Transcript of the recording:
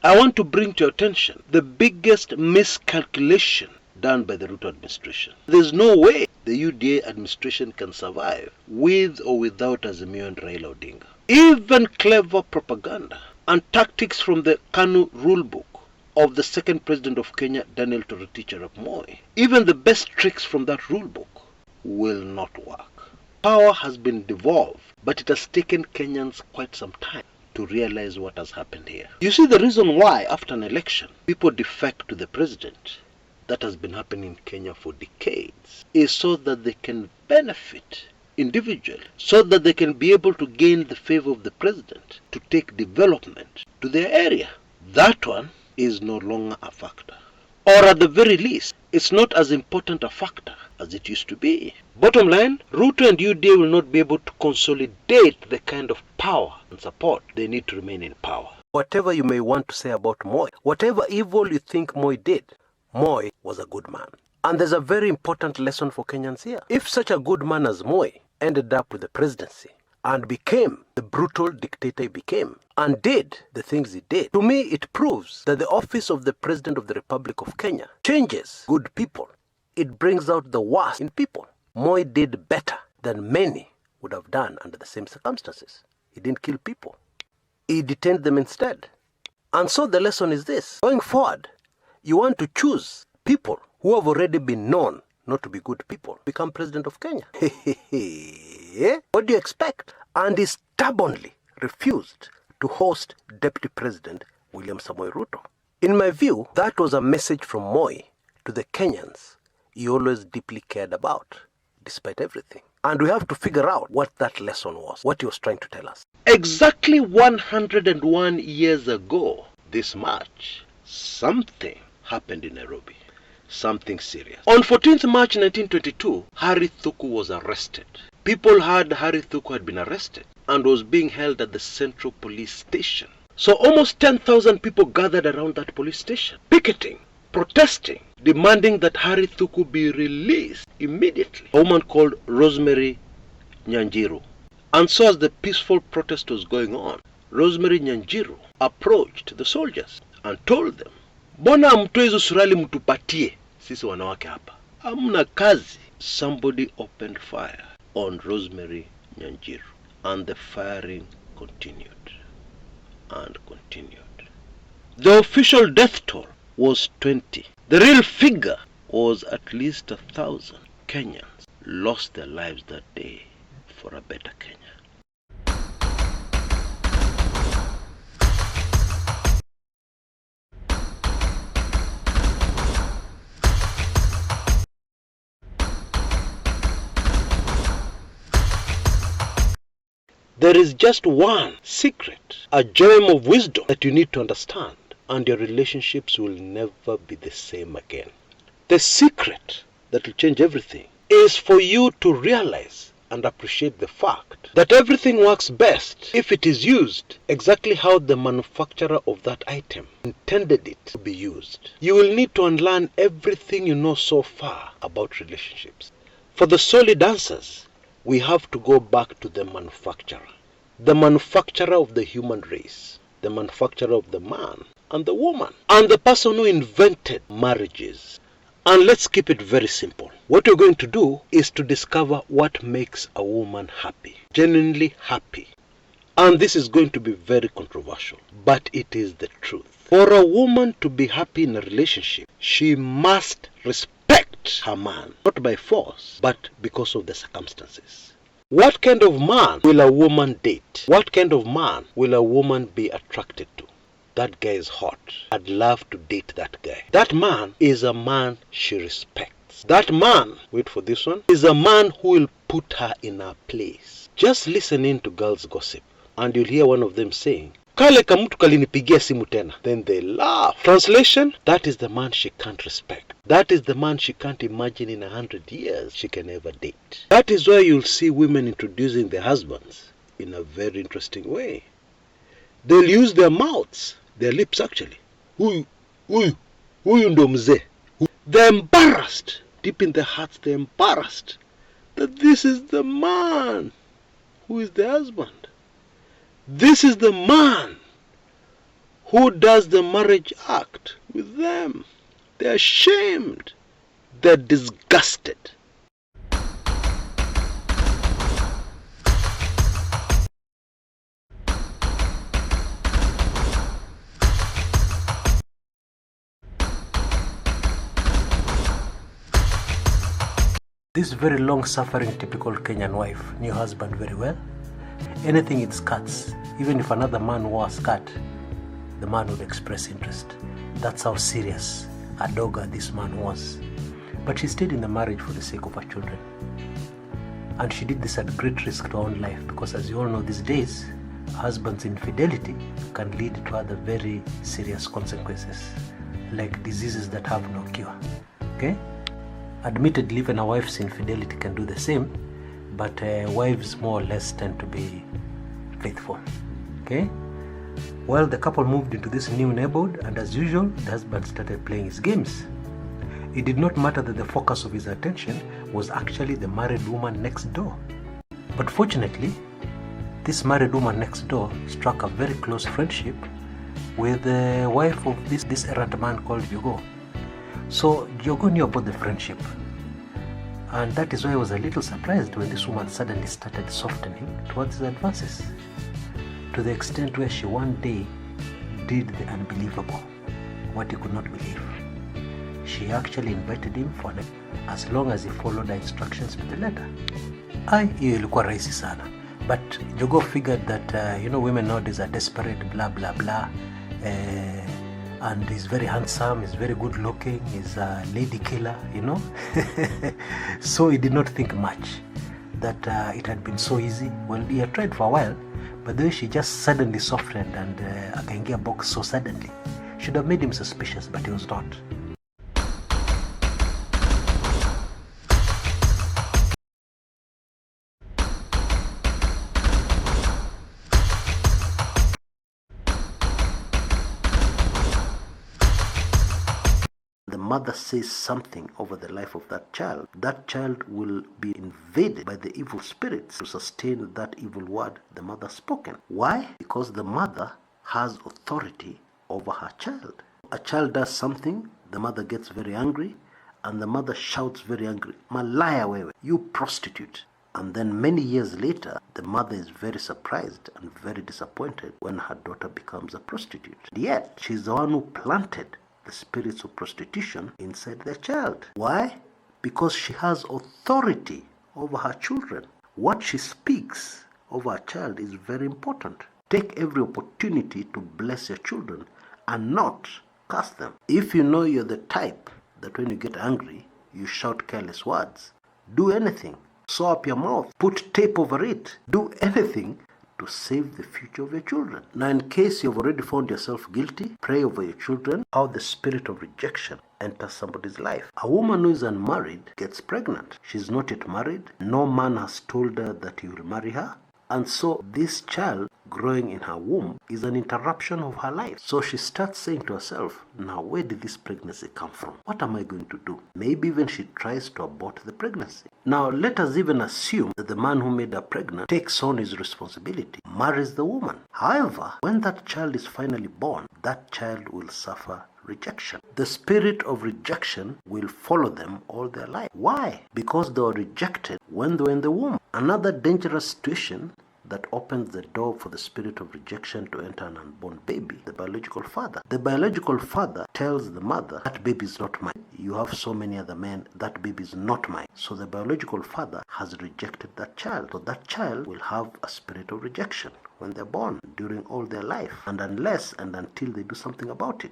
I want to bring to your attention the biggest miscalculation done by the Ruto administration. There's no way the UDA administration can survive with or without Azimio and Raila Odinga. Even clever propaganda and tactics from the KANU rulebook of the second president of Kenya, Daniel Toroitich arap Moi, even the best tricks from that rulebook will not work. Power has been devolved, but it has taken Kenyans quite some time to realize what has happened here. You see, the reason why after an election people defect to the president, that has been happening in Kenya for decades, is so that they can benefit individually, so that they can be able to gain the favor of the president to take development to their area. That one is no longer a factor. Or at the very least, it's not as important a factor as it used to be. Bottom line, Ruto and UDA will not be able to consolidate the kind of power and support they need to remain in power. Whatever you may want to say about Moi, whatever evil you think Moi did, Moi was a good man. And there's a very important lesson for Kenyans here. If such a good man as Moi ended up with the presidency and became the brutal dictator he became and did the things he did, to me it proves that the office of the President of the Republic of Kenya changes good people. It brings out the worst in people. Moi did better than many would have done under the same circumstances. He didn't kill people. He detained them instead. And so the lesson is this. Going forward, you want to choose people who have already been known not to be good people become president of Kenya. What do you expect? And he stubbornly refused to host Deputy President William Ruto. In my view, that was a message from Moi to the Kenyans he always deeply cared about, despite everything. And we have to figure out what that lesson was, what he was trying to tell us. Exactly 101 years ago, this March, something happened in Nairobi. Something serious. On 14th March 1922, Harry Thuku was arrested. People heard Harry Thuku had been arrested and was being held at the Central Police Station. So almost 10,000 people gathered around that police station, picketing, protesting, demanding that Harry Thuku be released immediately. A woman called Rosemary Nyanjiru. And so as the peaceful protest was going on, Rosemary Nyanjiru approached the soldiers and told them, "Mbona hamtoi hizo suruali mtupatie sisi wanawake hapa? Hamna kazi." Somebody opened fire on Rosemary Nyanjiru, and the firing continued and continued. The official death toll was 20. The real figure was at least 1,000 Kenyans lost their lives that day for a better Kenya. There is just one secret, a gem of wisdom that you need to understand, and your relationships will never be the same again. The secret that will change everything is for you to realize and appreciate the fact that everything works best if it is used exactly how the manufacturer of that item intended it to be used. You will need to unlearn everything you know so far about relationships. For the solid answers, we have to go back to the manufacturer of the human race, the manufacturer of the man and the woman, and the person who invented marriages. And let's keep it very simple. What you're going to do is to discover what makes a woman happy, genuinely happy. And this is going to be very controversial, but it is the truth. For a woman to be happy in a relationship, she must respect her man, not by force, but because of the circumstances. What kind of man will a woman date? What kind of man will a woman be attracted to? That guy is hot. I'd love to date that guy. That man is a man she respects. That man, wait for this one, is a man who will put her in her place. Just listen in to girls' gossip, and you'll hear one of them saying, "Kale kamutu kalinipigia simu tena." Then they laugh. Translation, that is the man she can't respect. That is the man she can't imagine in 100 years she can ever date. That is why you'll see women introducing their husbands in a very interesting way. They'll use their mouths, their lips actually. Huyu ndo mzee. They're embarrassed. Deep in their hearts, they're embarrassed that this is the man who is the husband. This is the man Who does the marriage act with them? They're ashamed. They're disgusted. This very long-suffering typical Kenyan wife knew her husband very well. Anything in skirts, even if another man wore a skirt, the man would express interest. That's how serious a dogger this man was. But she stayed in the marriage for the sake of her children. And she did this at great risk to her own life, because as you all know these days, a husband's infidelity can lead to other very serious consequences, like diseases that have no cure. Okay? Admittedly, even a wife's infidelity can do the same, but wives more or less tend to be faithful. Okay? Well, the couple moved into this new neighborhood, and as usual, the husband started playing his games. It did not matter that the focus of his attention was actually the married woman next door. But fortunately, this married woman next door struck a very close friendship with the wife of this errant man called Jogo. So Jogo knew about the friendship, and that is why I was a little surprised when this woman suddenly started softening towards his advances, to the extent where she one day did the unbelievable, what he could not believe. She actually invited him for an as long as he followed the instructions to the letter. Hiyo ilikuwa rahisi sana, but Jogo figured that women nowadays are desperate, blah blah blah, and he's very handsome, he's very good looking, he's a lady killer, So he did not think much that it had been so easy. Well, he had tried for a while, but the way she just suddenly softened and akaingia box so suddenly should have made him suspicious, but he was not. The mother says something over the life of that child will be invaded by the evil spirits to sustain that evil word the mother spoken. Why? Because the mother has authority over her child. A child does something, the mother gets very angry, and the mother shouts very angry, "Malaya wewe, you prostitute." And then many years later, the mother is very surprised and very disappointed when her daughter becomes a prostitute. Yet, she's the one who planted the spirits of prostitution inside their child. Why? Because she has authority over her children. What she speaks over her child is very important. Take every opportunity to bless your children and not curse them. If you know you're the type that when you get angry, you shout careless words, do anything. Sew up your mouth, put tape over it, do anything to save the future of your children. Now, in case you've already found yourself guilty, pray over your children how the spirit of rejection enters somebody's life. A woman who is unmarried gets pregnant. She's not yet married. No man has told her that he will marry her. And so this child growing in her womb is an interruption of her life. So she starts saying to herself, now where did this pregnancy come from? What am I going to do? Maybe even she tries to abort the pregnancy. Now let us even assume that the man who made her pregnant takes on his responsibility, marries the woman. However, when that child is finally born, that child will suffer rejection. The spirit of rejection will follow them all their life. Why? Because they were rejected when they were in the womb. Another dangerous situation that opens the door for the spirit of rejection to enter an unborn baby, the biological father. The biological father tells the mother, that baby is not mine. You have so many other men, that baby is not mine. So the biological father has rejected that child. So that child will have a spirit of rejection when they're born, during all their life, and unless and until they do something about it.